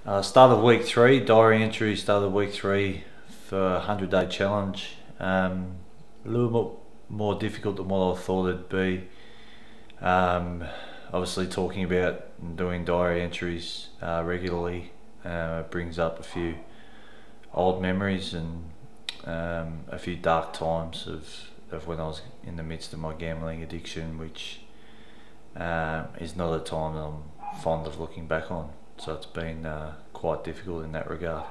Start of week 3, diary entry, start of week 3 for 100-day challenge. A little bit more difficult than what I thought it'd be. Obviously talking about doing diary entries regularly brings up a few old memories and a few dark times of when I was in the midst of my gambling addiction, which is not a time that I'm fond of looking back on. So it's been quite difficult in that regard.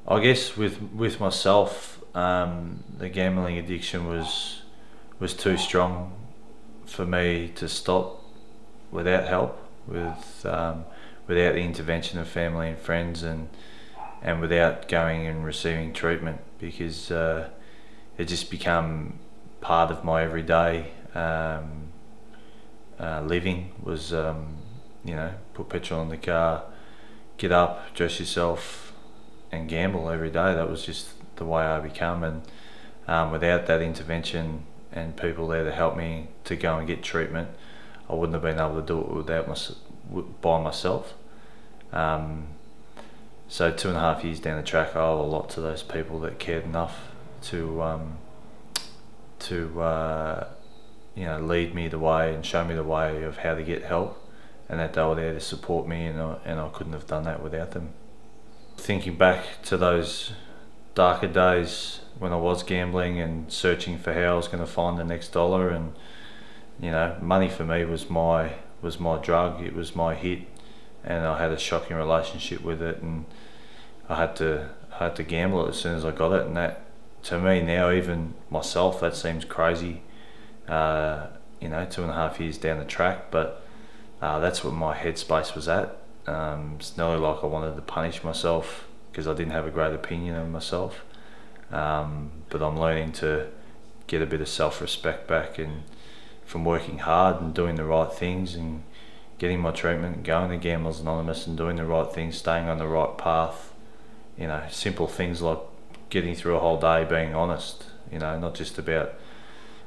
I guess with myself, the gambling addiction was too strong for me to stop without help, without the intervention of family and friends, and without going and receiving treatment, because it just become part of my everyday living. Was put petrol in the car, get up, dress yourself and gamble every day. That was just the way I become, and without that intervention and people there to help me to go and get treatment, I wouldn't have been able to do it by myself. So 2.5 years down the track, I owe a lot to those people that cared enough to lead me the way and show me the way of how to get help, and that they were there to support me, and I couldn't have done that without them. Thinking back to those darker days when I was gambling and searching for how I was going to find the next dollar, and money for me was my drug, it was my hit, and I had a shocking relationship with it, and I had to gamble it as soon as I got it. And that, to me now, even myself, that seems crazy, 2.5 years down the track, but that's what my headspace was at. It's nearly like I wanted to punish myself because I didn't have a great opinion of myself, but I'm learning to get a bit of self-respect back, and from working hard and doing the right things and getting my treatment, going to Gamblers Anonymous and doing the right things, staying on the right path. Simple things like getting through a whole day being honest, not just about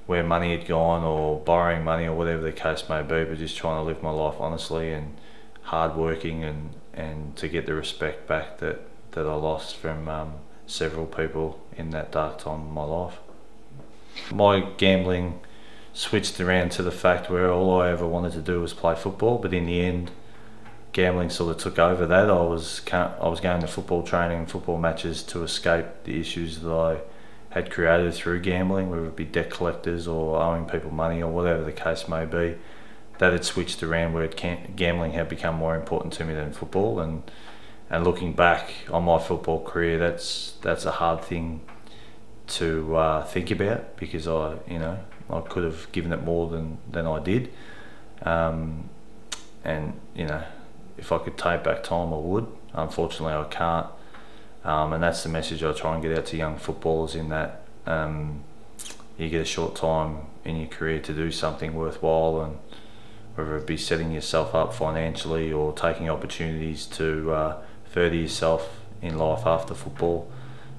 where money had gone or borrowing money or whatever the case may be, but just trying to live my life honestly and hard working, and to get the respect back that I lost from several people in that dark time of my life. My gambling switched around to the fact where all I ever wanted to do was play football, but in the end gambling sort of took over that. I was going to football training and football matches to escape the issues that I had created through gambling, whether it be debt collectors or owing people money or whatever the case may be. That had switched around where gambling had become more important to me than football, and looking back on my football career, that's a hard thing to think about, because I could have given it more than I did, and if I could take back time I would. Unfortunately I can't, and that's the message I try and get out to young footballers, in that you get a short time in your career to do something worthwhile, and whether it be setting yourself up financially or taking opportunities to further yourself in life after football.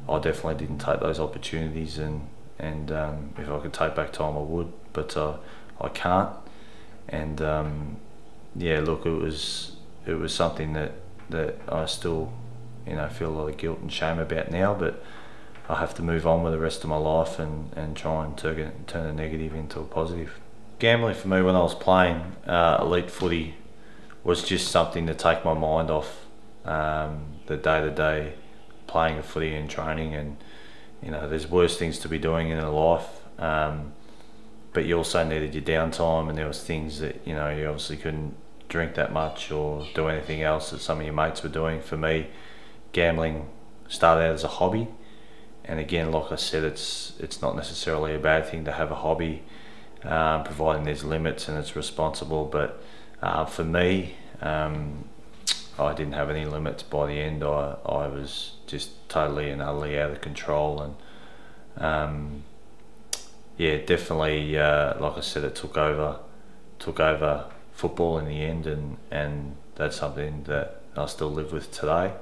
I definitely didn't take those opportunities, and if I could take back time I would, but I can't. And look, it was something that I still feel a lot of guilt and shame about now, but I have to move on with the rest of my life and try and turn a negative into a positive. Gambling for me when I was playing elite footy was just something to take my mind off the day-to-day playing of footy and training, and there's worse things to be doing in a life, but you also needed your downtime, and there was things that you obviously couldn't drink that much or do anything else that some of your mates were doing. For me, gambling started out as a hobby, and again, like I said, it's not necessarily a bad thing to have a hobby, providing there's limits and it's responsible. But for me, I didn't have any limits. By the end, I was just totally and utterly out of control, and definitely, like I said, it took over football in the end, and that's something that I still live with today.